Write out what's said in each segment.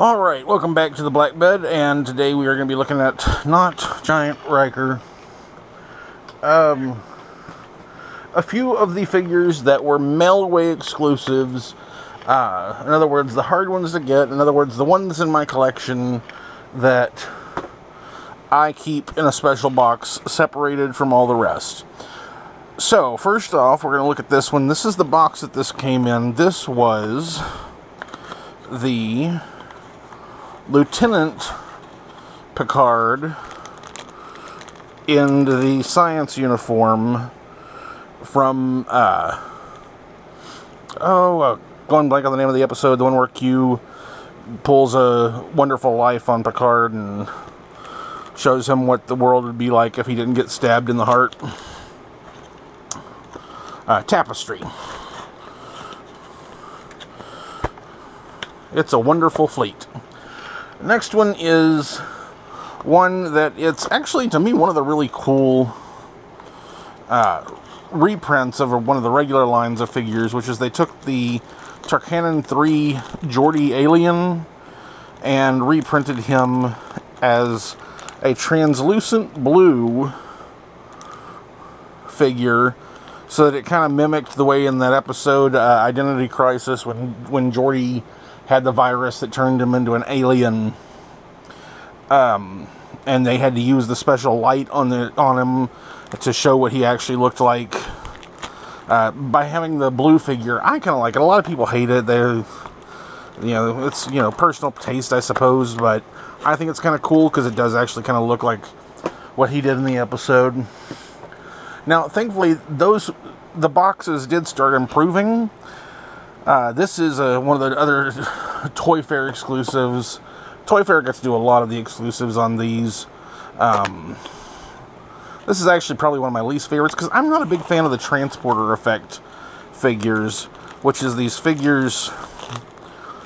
Alright, welcome back to the Black Bed, and today we are going to be looking at not Giant Riker. A few of the figures that were mailaway exclusives, in other words, the hard ones to get, in other words, the ones in my collection that I keep in a special box separated from all the rest. So, first off, we're going to look at this one. This is the box that this came in. This was the Lieutenant Picard in the science uniform from, going blank on the name of the episode, the one where Q pulls a wonderful life on Picard and shows him what the world would be like if he didn't get stabbed in the heart. Tapestry. It's a wonderful fleet. Next one is one that it's actually, to me, one of the really cool reprints of one of the regular lines of figures, which is they took the Tarkanan 3 Geordi alien and reprinted him as a translucent blue figure so that it kind of mimicked the way in that episode, Identity Crisis, when Geordi had the virus that turned him into an alien, and they had to use the special light on him to show what he actually looked like. By having the blue figure, I kind of like it. A lot of people hate it. It's personal taste, I suppose, but I think it's kind of cool because it does actually kind of look like what he did in the episode. Now, thankfully, the boxes did start improving. This is one of the other Toy Fair exclusives. Toy Fair gets to do a lot of the exclusives on these. This is actually probably one of my least favorites because I'm not a big fan of the transporter effect figures, which is these figures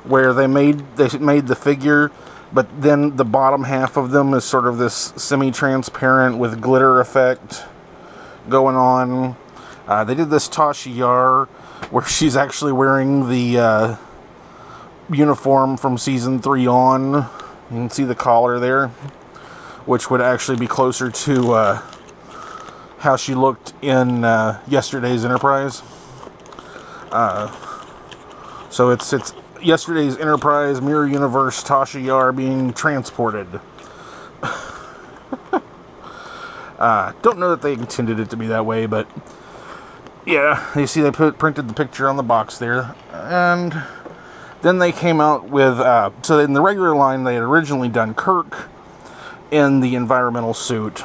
where they made the figure, but then the bottom half of them is sort of this semi-transparent with glitter effect going on. They did this Tasha Yar, where she's actually wearing the uniform from Season 3 on. You can see the collar there, which would actually be closer to how she looked in yesterday's Enterprise. So it's yesterday's Enterprise Mirror Universe Tasha Yar being transported. Don't know that they intended it to be that way, but yeah, you see they printed the picture on the box there. And then they came out with, so in the regular line they had originally done Kirk in the environmental suit.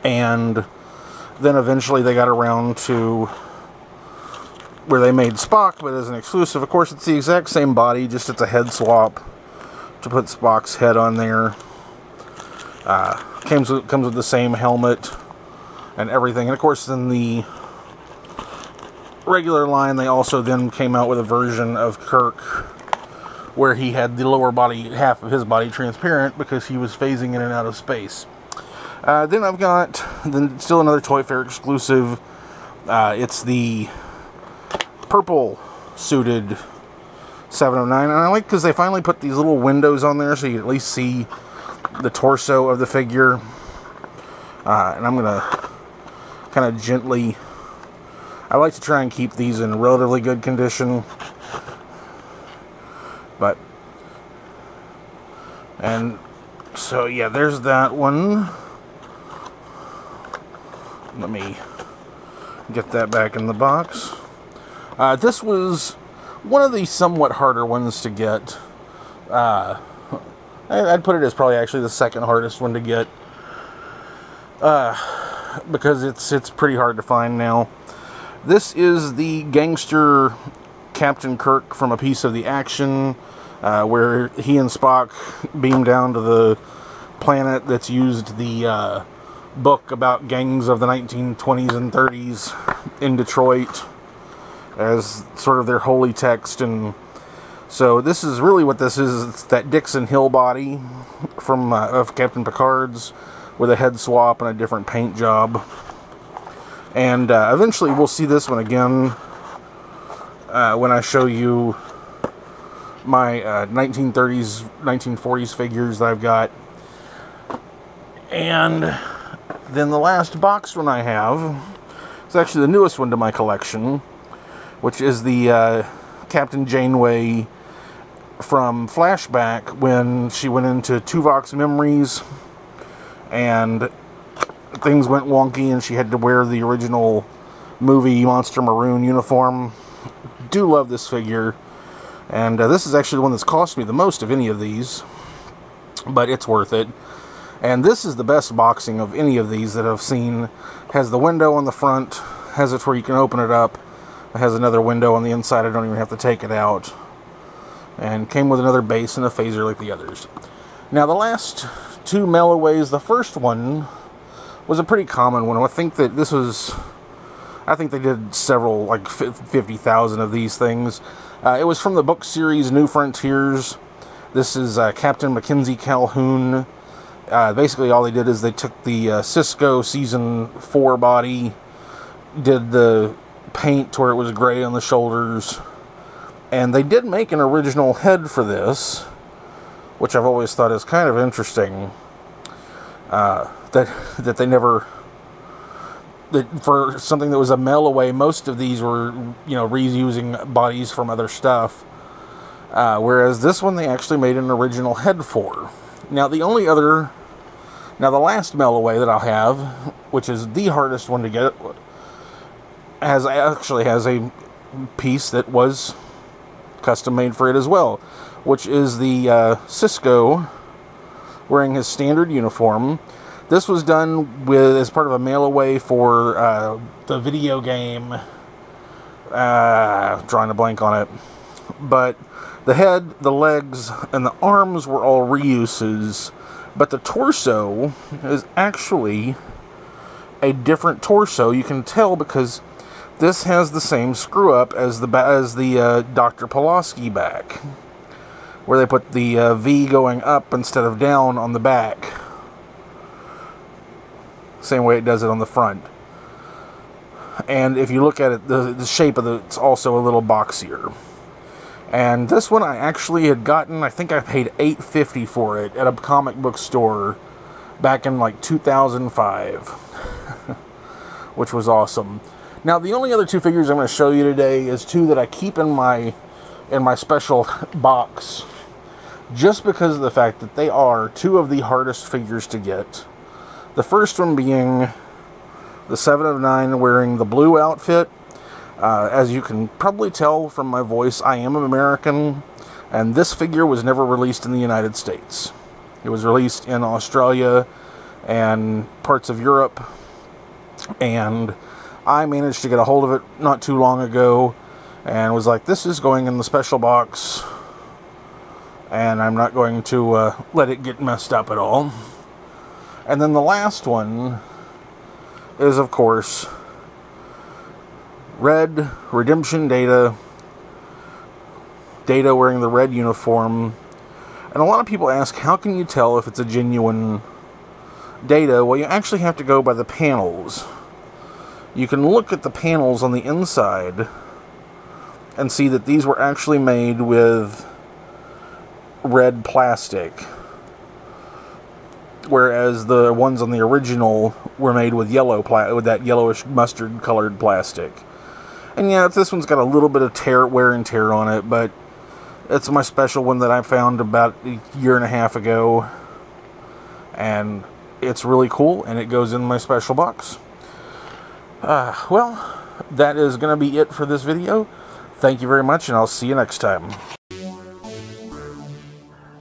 And then eventually they got around to where they made Spock, but as an exclusive. Of course, it's the exact same body, just it's a head swap to put Spock's head on there. Comes with the same helmet and everything. And of course, in the regular line, they also then came out with a version of Kirk where he had the lower body, half of his body transparent because he was phasing in and out of space. Then I've got still another Toy Fair exclusive. It's the purple suited 709, and I like because they finally put these little windows on there so you can at least see the torso of the figure. And I'm gonna kind of gently, I like to try and keep these in relatively good condition, and so yeah, there's that one. Let me get that back in the box. This was one of the somewhat harder ones to get. I'd put it as probably actually the second hardest one to get, because it's pretty hard to find now. This is the gangster Captain Kirk from A Piece of the Action, where he and Spock beam down to the planet that's used the book about gangs of the 1920s and 30s in Detroit as sort of their holy text. And so this is really what this is. It's that Dixon Hill body from of Captain Picard's with a head swap and a different paint job. And eventually we'll see this one again when I show you my 1930s, 1940s figures that I've got. And then the last boxed one I have is actually the newest one to my collection, which is the Captain Janeway from Flashback when she went into Tuvok's memories and things went wonky and she had to wear the original movie Monster Maroon uniform. Do love this figure, and this is actually the one that's cost me the most of any of these, but it's worth it. And this is the best boxing of any of these that I've seen. Has the window on the front, has it where you can open it up, it has another window on the inside, I don't even have to take it out, and came with another base and a phaser like the others. Now the last two mail-aways, the first one was a pretty common one. I think that this was, I think they did several, like 50,000 of these things. It was from the book series New Frontiers. This is Captain Mackenzie Calhoun. Basically all they did is they took the Cisco Season 4 body, did the paint to where it was gray on the shoulders, and they did make an original head for this, which I've always thought is kind of interesting. That they never, that for something that was a mail away, most of these were, you know, reusing bodies from other stuff, whereas this one they actually made an original head for. Now the last mail away that I'll have, which is the hardest one to get, has a piece that was custom made for it as well, which is the Cisco wearing his standard uniform. This was done as part of a mail away for the video game, drawing a blank on it, but the head, the legs, and the arms were all reuses, but the torso is actually a different torso. You can tell because this has the same screw up as the Dr. Pulaski back, where they put the V going up instead of down on the back. Same way it does it on the front. And if you look at it, the shape of it's also a little boxier. And this one I actually had gotten, I think I paid $8.50 for it at a comic book store back in like 2005, which was awesome. Now the only other two figures I'm going to show you today is two that I keep in my special box, just because of the fact that they are two of the hardest figures to get. The first one being the 7 of 9 wearing the blue outfit. As you can probably tell from my voice, I am an American, and this figure was never released in the United States. It was released in Australia and parts of Europe, and I managed to get a hold of it not too long ago, and was like, this is going in the special box, and I'm not going to let it get messed up at all. And then the last one is, of course, Red Redemption Data wearing the red uniform. And a lot of people ask, how can you tell if it's a genuine Data? Well, you actually have to go by the panels. You can look at the panels on the inside and see that these were actually made with red plastic, whereas the ones on the original were made with with that yellowish mustard colored plastic. And yeah, this one's got a little bit of wear and tear on it, but it's my special one that I found about a year and a half ago, and it's really cool, and it goes in my special box. Well, that is going to be it for this video. Thank you very much, and I'll see you next time.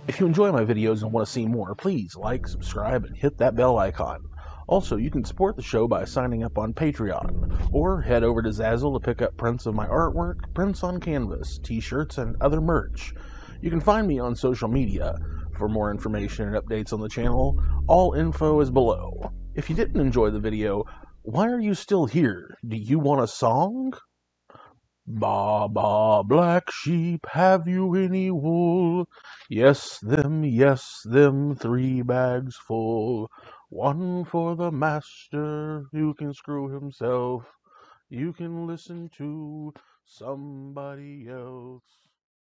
If you enjoy my videos and want to see more, please like, subscribe, and hit that bell icon. Also, you can support the show by signing up on Patreon, or head over to Zazzle to pick up prints of my artwork, prints on canvas, t-shirts, and other merch. You can find me on social media. For more information and updates on the channel, all info is below. If you didn't enjoy the video, why are you still here? Do you want a song? Ba ba, black sheep, have you any wool? Yes, them, 3 bags full. One for the master who can screw himself. You can listen to somebody else.